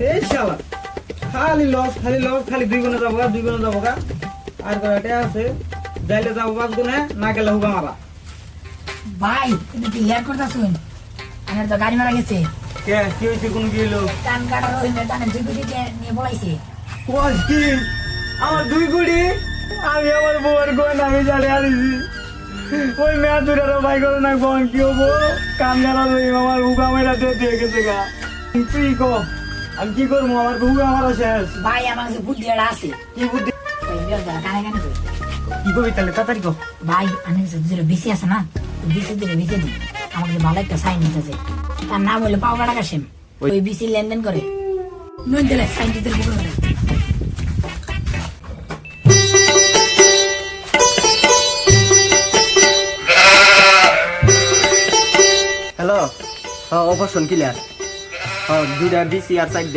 এই শালা খালি লস খালি 2 গুণে যাবো গা আর কয়টা আছে যাইলে যাবো 5 গুণে না গেলে হুবা মারা ভাই তুমি কি ইয়ার করতাছুন আমার তো গাড়ি মারা গেছে কে কি হইছে কোন কি হলো টান কাটার হইলে টানে দুই গুটিকে নিয়ে পলাইছে কোয়াস কি আমার 2 গুড়ি আমি আমার বউয়ের গয়না আমি জানি আনিছি ওই মেয়া দুরারও ভাই করে না কোন কি হবো কাম জানা লই আমার হুবা মারা দিয়ে গেছে গা তুই কো আমি কি করবো আমার হুবা মারা শেষ ভাই আমার কাছে বুদ্ধি একটা আছে কি বুদ্ধি ওই বিয়ার দ্বারা কানে কানে কই কি করবি তাহলে তাড়াতাড়ি কো ভাই আমি যে বেশি আছে না বেশি দিলে বেশি দিই আমাকে ভালো একটা সাইন দিতেছে তার নাম হলো পাওয়া টাকা সেম ওই বেশি লেনদেন করে নই দিলে সাইন দিতে বুঝো না হ্যালো অপারেশন ক্লিয়ার দুইটা ডিসি আর সাইড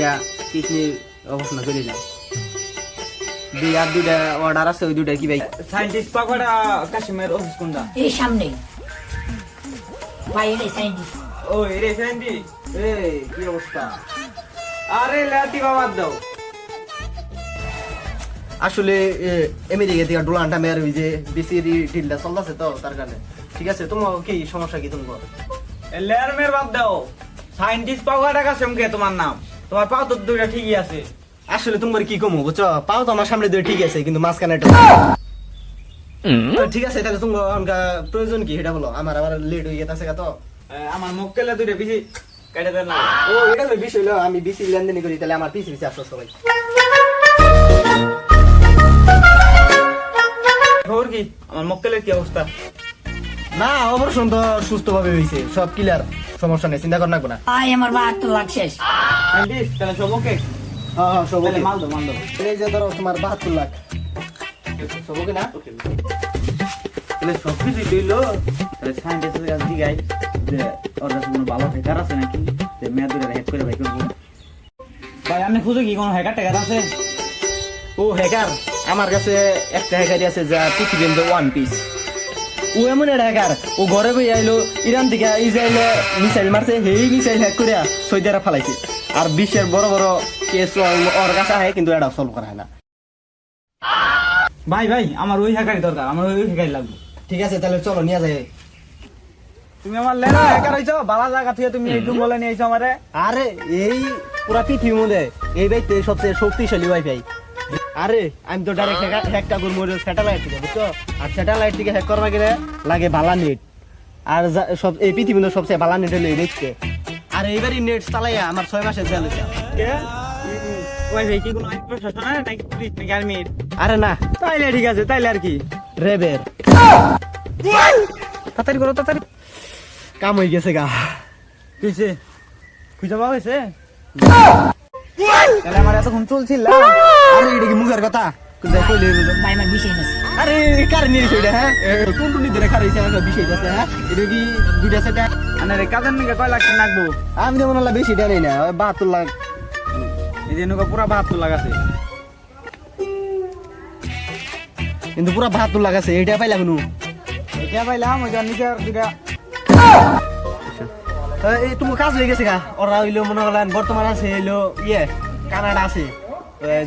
কিডনি অপারেশন করিলাম আর দুইটা অর্ডার আছে ওই দুইটা কি ভাই সাইন্টিস্ট পাকড়া কাশ্মীর অফিস কোনটা এই সামনে ভাই এই সাইন্টিস্ট ও এরে সাইন্টিস্ট এই কি অবস্থা আরে লাতি বাবা দাও আসলে আমেরিকা থেকে ডোলানটা মেয়ার ওই যে বেশি ঢিলটা চলতেছে তো তার কারণে ঠিক আছে তোমার কি সমস্যা কি তোমার লেয়ার মের বাদ দাও সাইন্টিস্ট পাকড়া কাশ্মীর তোমার নাম তোমার পাও তো দুইটা ঠিকই আছে আসলে তোমার কি কমো বুঝছো পাও তো আমার সামনে দুই ঠিক আছে কিন্তু মাঝখানে একটা ঠিক আছে তাহলে তোমার প্রয়োজন কি এটা বলো আমার আবার লেট হয়ে গেছে তো আমার মক্কেলে দুইটা বেশি কেটে দেন না ও এটা তো বিষয় হলো আমি বেশি লেনদেন করি তাহলে আমার পিছিয়ে পিছিয়ে আসলো সবাই খবর কি আমার মক্কেলের কি অবস্থা না অপারেশন তো সুস্থ ভাবে হয়েছে সব ক্লিয়ার সমস্যা নেই চিন্তা কর না কোনা ভাই আমার 72 লাখ শেষ সাইন্টিস্ট তাহলে সব ওকে হ্যাঁ সব তাহলে okay। মাল দাও এই যে ধরো তোমার 72 লাখ সব ওকে না তাহলে সব কিছু দিলো তাহলে সাইন্টিস্টের কাছে জিগাই যে ওর কাছে কোনো ভালো হ্যাকার আছে নাকি যে মেয়া দুইটা হ্যাক করে ভাই করবো ভাই আপনি খুঁজে কি কোনো হ্যাকার ট্যাকার আছে ও হ্যাকার আমার কাছে একটা হ্যাকারই আছে যা পৃথিবীর ওয়ান পিস ও এমন একটা হ্যাকার ও ঘরে বই আইলো ইরান থেকে ইসরায়েলে মিসাইল মারছে সেই মিসাইল হ্যাক করে সৌদি আরব ফালাইছে আর বিশ্বের বড় বড় কেস ওর কাছে হয় কিন্তু এটা সলভ করা হয় না ভাই আমার ওই হ্যাকারই দরকার আমার ওই হ্যাকারই লাগবে ঠিক আছে তাহলে চলো নিয়ে যাই তুমি আমার লেনা হ্যাকার হইছো বালা জায়গা থেকে তুমি এই জঙ্গলে নিয়ে আইছো আমারে আরে এই পুরা পৃথিবীর মধ্যে এই বাইতে সবচেয়ে শক্তিশালী ওয়াইফাই আরে আমি তো ডাইরেক্ট হ্যাকটা করবো স্যাটেলাইট থেকে বুঝছো আর স্যাটেলাইট থেকে হ্যাক করবা গেলে লাগে বালা নেট আর সব এই পৃথিবীর সবচেয়ে বালা নেট হলো এই দেখতে আর এইবারই নেট চালাইয়া আমার 6 মাসের জেল হয়েছে কে ওই ভাই কি কোনো আইন প্রশাসন নাকি পুলিশ নাকি আর্মির আরে না তাইলে ঠিক আছে তাইলে আর কি রেবের তাড়াতাড়ি করো তাড়াতাড়ি কাম হয়ে গেছে গা কিসে খুঁজে পাওয়া গেছে তাহলে আমার এতক্ষণ চলছিল আরে এটা কি মুখের কথা কইলে ভাই আমার বিষয় আছে আরে কার নিয়ে সেটা হ্যাঁ কোন কোন দিনে খারাইছে আমার বিষয় আছে হ্যাঁ এটা কি দুইটা সেটা আরে কাজের নিকে কয় লাখ লাগবো আমি তো মনে হলো বেশি জানি না 72 লাখ এই যে নৌকা পুরা 72 লাখ আছে কিন্তু পুরা 72 লাখ আছে এটা পাইলাম নু এটা পাইলাম ওই যে নিচে দুটা এই তুমি কাজ হয়ে গেছে গা ওরা হইলো মনে হলেন বর্তমান আছে হইলো কানাডা আছে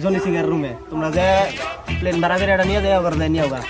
জনি সিং এর রুমে তোমরা যে প্লেন ভাড়া করে এটা নিয়ে যাও করে নিয়ে যাও